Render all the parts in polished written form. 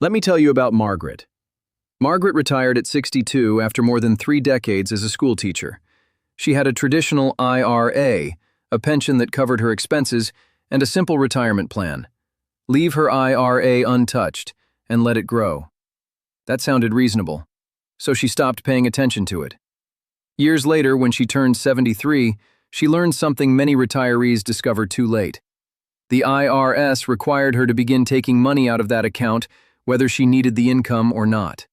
Let me tell you about Margaret. Margaret retired at 62 after more than 3 decades as a schoolteacher. She had a traditional IRA, a pension that covered her expenses, and a simple retirement plan. Leave her IRA untouched and let it grow. That sounded reasonable, so she stopped paying attention to it. Years later, when she turned 73, she learned something many retirees discovered too late. The IRS required her to begin taking money out of that account, whether she needed the income or not.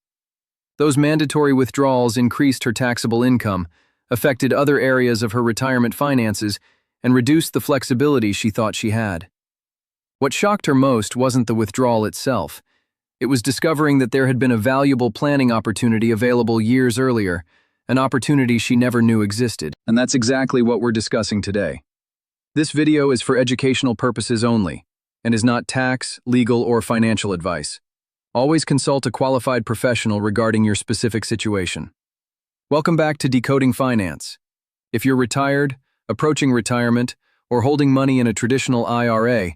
Those mandatory withdrawals increased her taxable income, affected other areas of her retirement finances, and reduced the flexibility she thought she had. What shocked her most wasn't the withdrawal itself. It was discovering that there had been a valuable planning opportunity available years earlier, an opportunity she never knew existed. And that's exactly what we're discussing today. This video is for educational purposes only, and is not tax, legal, or financial advice. Always consult a qualified professional regarding your specific situation. Welcome back to Decoding Finance. If you're retired, approaching retirement, or holding money in a traditional IRA,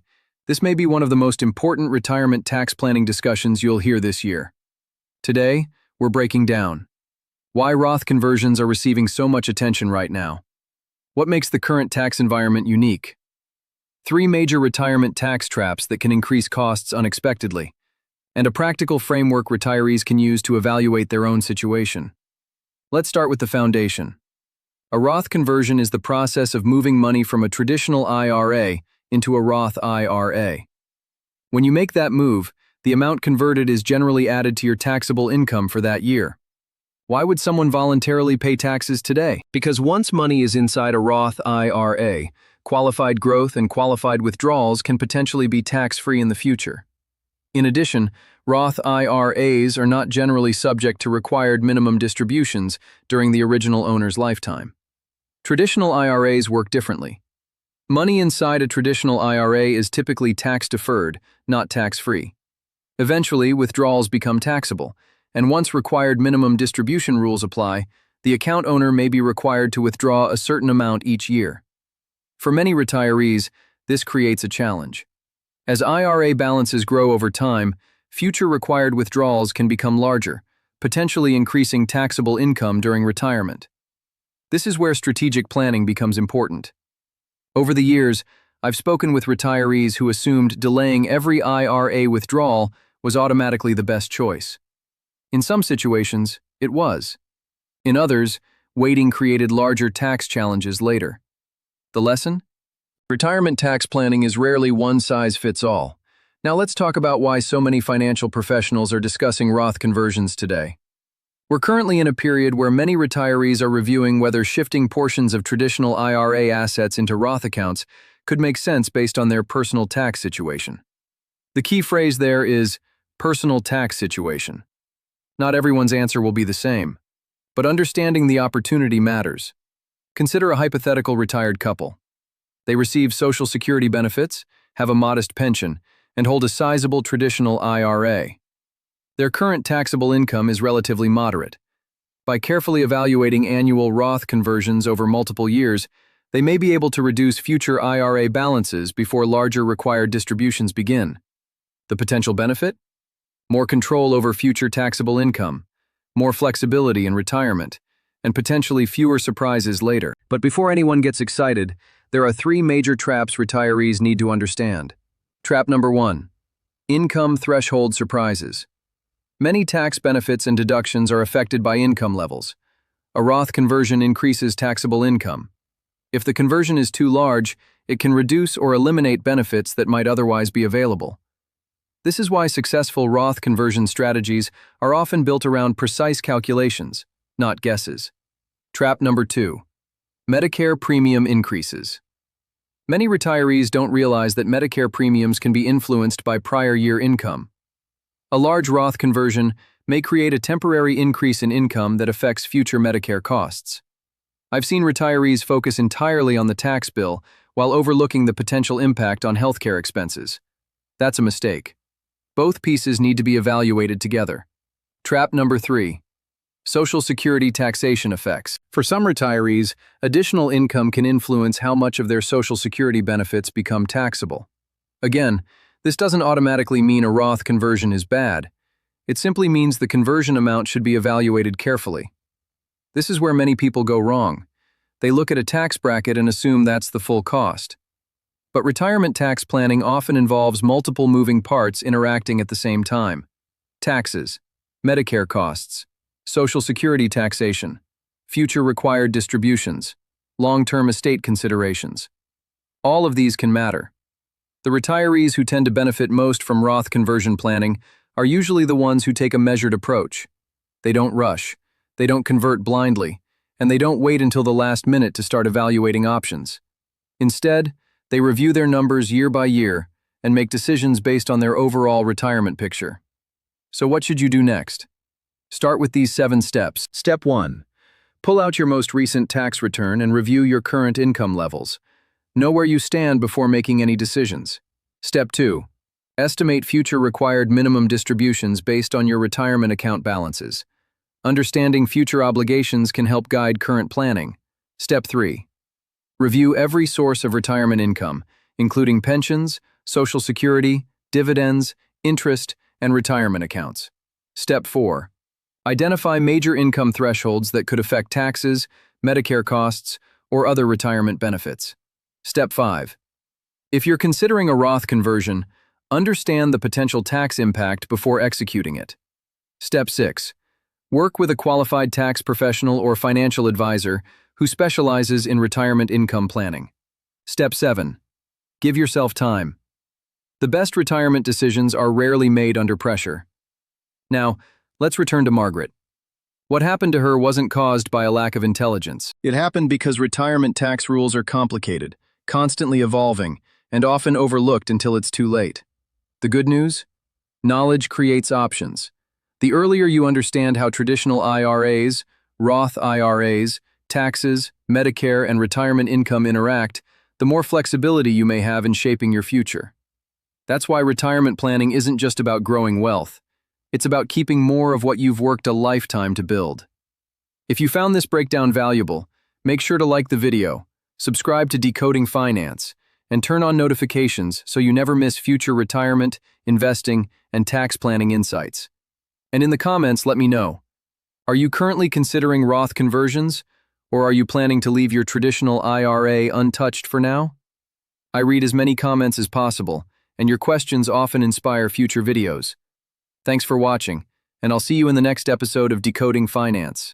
this may be one of the most important retirement tax planning discussions you'll hear this year. Today, we're breaking down why Roth conversions are receiving so much attention right now, what makes the current tax environment unique, 3 major retirement tax traps that can increase costs unexpectedly, and a practical framework retirees can use to evaluate their own situation. Let's start with the foundation. A Roth conversion is the process of moving money from a traditional IRA into a Roth IRA. When you make that move, the amount converted is generally added to your taxable income for that year. Why would someone voluntarily pay taxes today? Because once money is inside a Roth IRA, qualified growth and qualified withdrawals can potentially be tax-free in the future. In addition, Roth IRAs are not generally subject to required minimum distributions during the original owner's lifetime. Traditional IRAs work differently. Money inside a traditional IRA is typically tax-deferred, not tax-free. Eventually, withdrawals become taxable, and once required minimum distribution rules apply, the account owner may be required to withdraw a certain amount each year. For many retirees, this creates a challenge. As IRA balances grow over time, future required withdrawals can become larger, potentially increasing taxable income during retirement. This is where strategic planning becomes important. Over the years, I've spoken with retirees who assumed delaying every IRA withdrawal was automatically the best choice. In some situations, it was. In others, waiting created larger tax challenges later. The lesson? Retirement tax planning is rarely one size fits all. Now let's talk about why so many financial professionals are discussing Roth conversions today. We're currently in a period where many retirees are reviewing whether shifting portions of traditional IRA assets into Roth accounts could make sense based on their personal tax situation. The key phrase there is personal tax situation. Not everyone's answer will be the same, but understanding the opportunity matters. Consider a hypothetical retired couple. They receive Social Security benefits, have a modest pension, and hold a sizable traditional IRA. Their current taxable income is relatively moderate. By carefully evaluating annual Roth conversions over multiple years, they may be able to reduce future IRA balances before larger required distributions begin. The potential benefit? More control over future taxable income, more flexibility in retirement, and potentially fewer surprises later. But before anyone gets excited, there are 3 major traps retirees need to understand. Trap number 1. Income threshold surprises. Many tax benefits and deductions are affected by income levels. A Roth conversion increases taxable income. If the conversion is too large, it can reduce or eliminate benefits that might otherwise be available. This is why successful Roth conversion strategies are often built around precise calculations, not guesses. Trap number 2. Medicare premium increases. Many retirees don't realize that Medicare premiums can be influenced by prior year income. A large Roth conversion may create a temporary increase in income that affects future Medicare costs. I've seen retirees focus entirely on the tax bill while overlooking the potential impact on healthcare expenses. That's a mistake. Both pieces need to be evaluated together. Trap number 3. Social Security taxation effects. For some retirees, additional income can influence how much of their Social Security benefits become taxable. Again, this doesn't automatically mean a Roth conversion is bad. It simply means the conversion amount should be evaluated carefully. This is where many people go wrong. They look at a tax bracket and assume that's the full cost. But retirement tax planning often involves multiple moving parts interacting at the same time. Taxes, Medicare costs, Social Security taxation, future required distributions, long-term estate considerations. All of these can matter. The retirees who tend to benefit most from Roth conversion planning are usually the ones who take a measured approach. They don't rush, they don't convert blindly, and they don't wait until the last minute to start evaluating options. Instead, they review their numbers year by year and make decisions based on their overall retirement picture. So what should you do next? Start with these 7 steps. Step 1. Pull out your most recent tax return and review your current income levels. Know where you stand before making any decisions. Step 2. Estimate future required minimum distributions based on your retirement account balances. Understanding future obligations can help guide current planning. Step 3. Review every source of retirement income, including pensions, Social Security, dividends, interest, and retirement accounts. Step 4. Identify major income thresholds that could affect taxes, Medicare costs, or other retirement benefits. Step 5. If you're considering a Roth conversion, understand the potential tax impact before executing it. Step 6. Work with a qualified tax professional or financial advisor who specializes in retirement income planning. Step 7. Give yourself time. The best retirement decisions are rarely made under pressure. Now, let's return to Margaret. What happened to her wasn't caused by a lack of intelligence. It happened because retirement tax rules are complicated, constantly evolving, and often overlooked until it's too late. The good news? Knowledge creates options. The earlier you understand how traditional IRAs, Roth IRAs, taxes, Medicare, and retirement income interact, the more flexibility you may have in shaping your future. That's why retirement planning isn't just about growing wealth. It's about keeping more of what you've worked a lifetime to build. If you found this breakdown valuable, make sure to like the video, subscribe to Decoding Finance, and turn on notifications so you never miss future retirement, investing, and tax planning insights. And in the comments, let me know. Are you currently considering Roth conversions, or are you planning to leave your traditional IRA untouched for now? I read as many comments as possible, and your questions often inspire future videos. Thanks for watching, and I'll see you in the next episode of Decoding Finance.